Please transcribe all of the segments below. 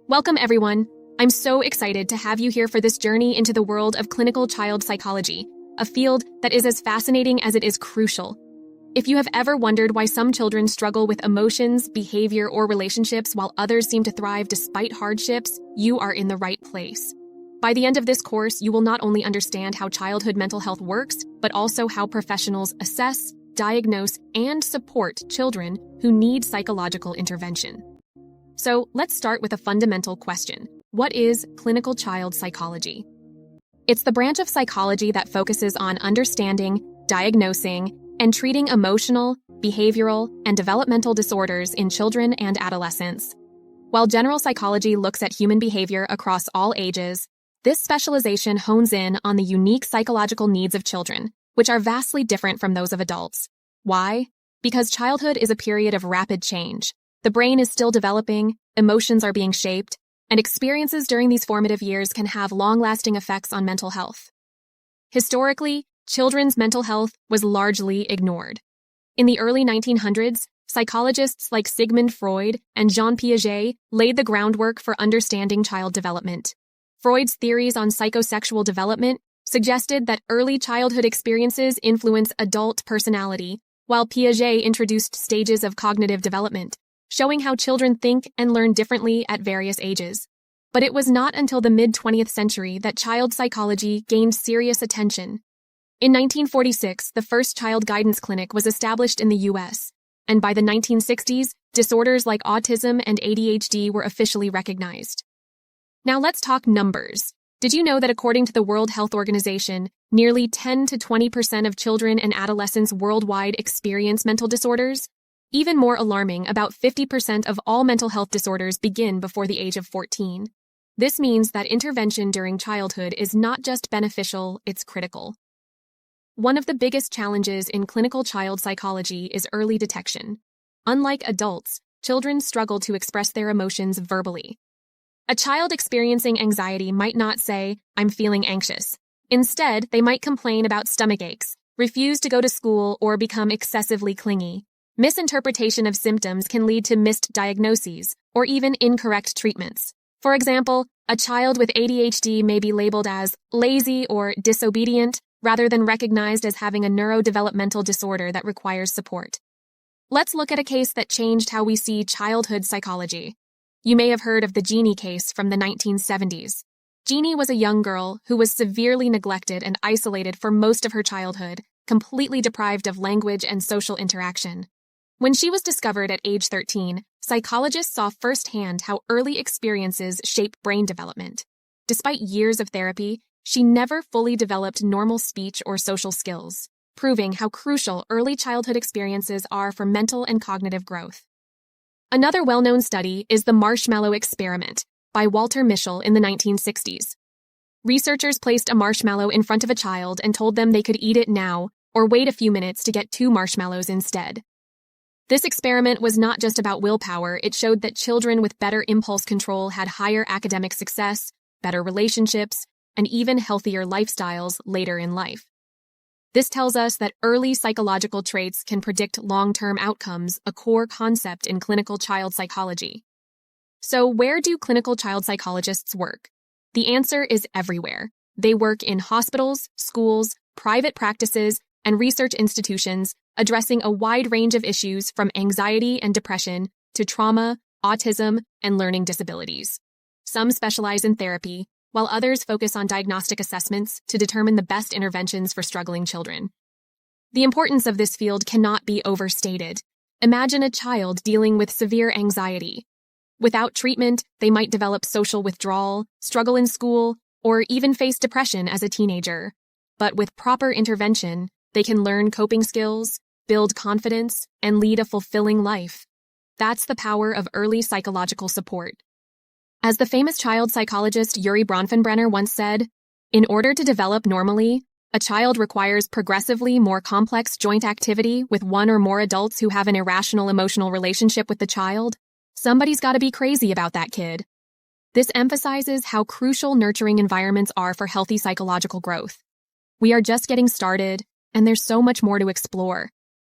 Welcome, everyone. I'm so excited to have you here for this journey into the world of clinical child psychology, a field that is as fascinating as it is crucial. If you have ever wondered why some children struggle with emotions, behavior, or relationships while others seem to thrive despite hardships, you are in the right place. By the end of this course, you will not only understand how childhood mental health works, but also how professionals assess, diagnose, and support children who need psychological intervention. So let's start with a fundamental question. What is clinical child psychology? It's the branch of psychology that focuses on understanding, diagnosing, and treating emotional, behavioral, and developmental disorders in children and adolescents. While general psychology looks at human behavior across all ages, this specialization hones in on the unique psychological needs of children, which are vastly different from those of adults. Why? Because childhood is a period of rapid change. The brain is still developing, emotions are being shaped, and experiences during these formative years can have long-lasting effects on mental health. Historically, children's mental health was largely ignored. In the early 1900s, psychologists like Sigmund Freud and Jean Piaget laid the groundwork for understanding child development. Freud's theories on psychosexual development suggested that early childhood experiences influence adult personality, while Piaget introduced stages of cognitive development, showing how children think and learn differently at various ages. But it was not until the mid-20th century that child psychology gained serious attention. In 1946, the first child guidance clinic was established in the U.S., and by the 1960s, disorders like autism and ADHD were officially recognized. Now let's talk numbers. Did you know that according to the World Health Organization, nearly 10 to 20% of children and adolescents worldwide experience mental disorders? Even more alarming, about 50% of all mental health disorders begin before the age of 14. This means that intervention during childhood is not just beneficial, it's critical. One of the biggest challenges in clinical child psychology is early detection. Unlike adults, children struggle to express their emotions verbally. A child experiencing anxiety might not say, "I'm feeling anxious." Instead, they might complain about stomach aches, refuse to go to school, or become excessively clingy. Misinterpretation of symptoms can lead to missed diagnoses or even incorrect treatments. For example, a child with ADHD may be labeled as lazy or disobedient rather than recognized as having a neurodevelopmental disorder that requires support. Let's look at a case that changed how we see childhood psychology. You may have heard of the Jeannie case from the 1970s. Jeannie was a young girl who was severely neglected and isolated for most of her childhood, completely deprived of language and social interaction. When she was discovered at age 13, psychologists saw firsthand how early experiences shape brain development. Despite years of therapy, she never fully developed normal speech or social skills, proving how crucial early childhood experiences are for mental and cognitive growth. Another well-known study is the marshmallow experiment by Walter Mischel in the 1960s. Researchers placed a marshmallow in front of a child and told them they could eat it now or wait a few minutes to get 2 marshmallows instead. This experiment was not just about willpower, it showed that children with better impulse control had higher academic success, better relationships, and even healthier lifestyles later in life. This tells us that early psychological traits can predict long-term outcomes, a core concept in clinical child psychology. So where do clinical child psychologists work? The answer is everywhere. They work in hospitals, schools, private practices, and research institutions, addressing a wide range of issues from anxiety and depression to trauma, autism, and learning disabilities. Some specialize in therapy, while others focus on diagnostic assessments to determine the best interventions for struggling children. The importance of this field cannot be overstated. Imagine a child dealing with severe anxiety. Without treatment, they might develop social withdrawal, struggle in school, or even face depression as a teenager. But with proper intervention, they can learn coping skills, build confidence, and lead a fulfilling life. That's the power of early psychological support. As the famous child psychologist Yuri Bronfenbrenner once said, "In order to develop normally, a child requires progressively more complex joint activity with one or more adults who have an irrational emotional relationship with the child. Somebody's got to be crazy about that kid." This emphasizes how crucial nurturing environments are for healthy psychological growth. We are just getting started, and there's so much more to explore.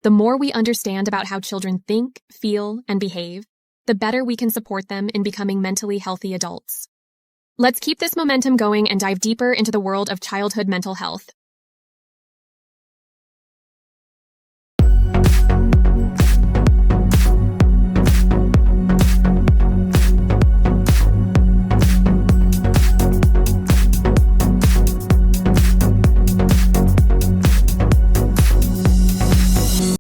The more we understand about how children think, feel, and behave, the better we can support them in becoming mentally healthy adults. Let's keep this momentum going and dive deeper into the world of childhood mental health.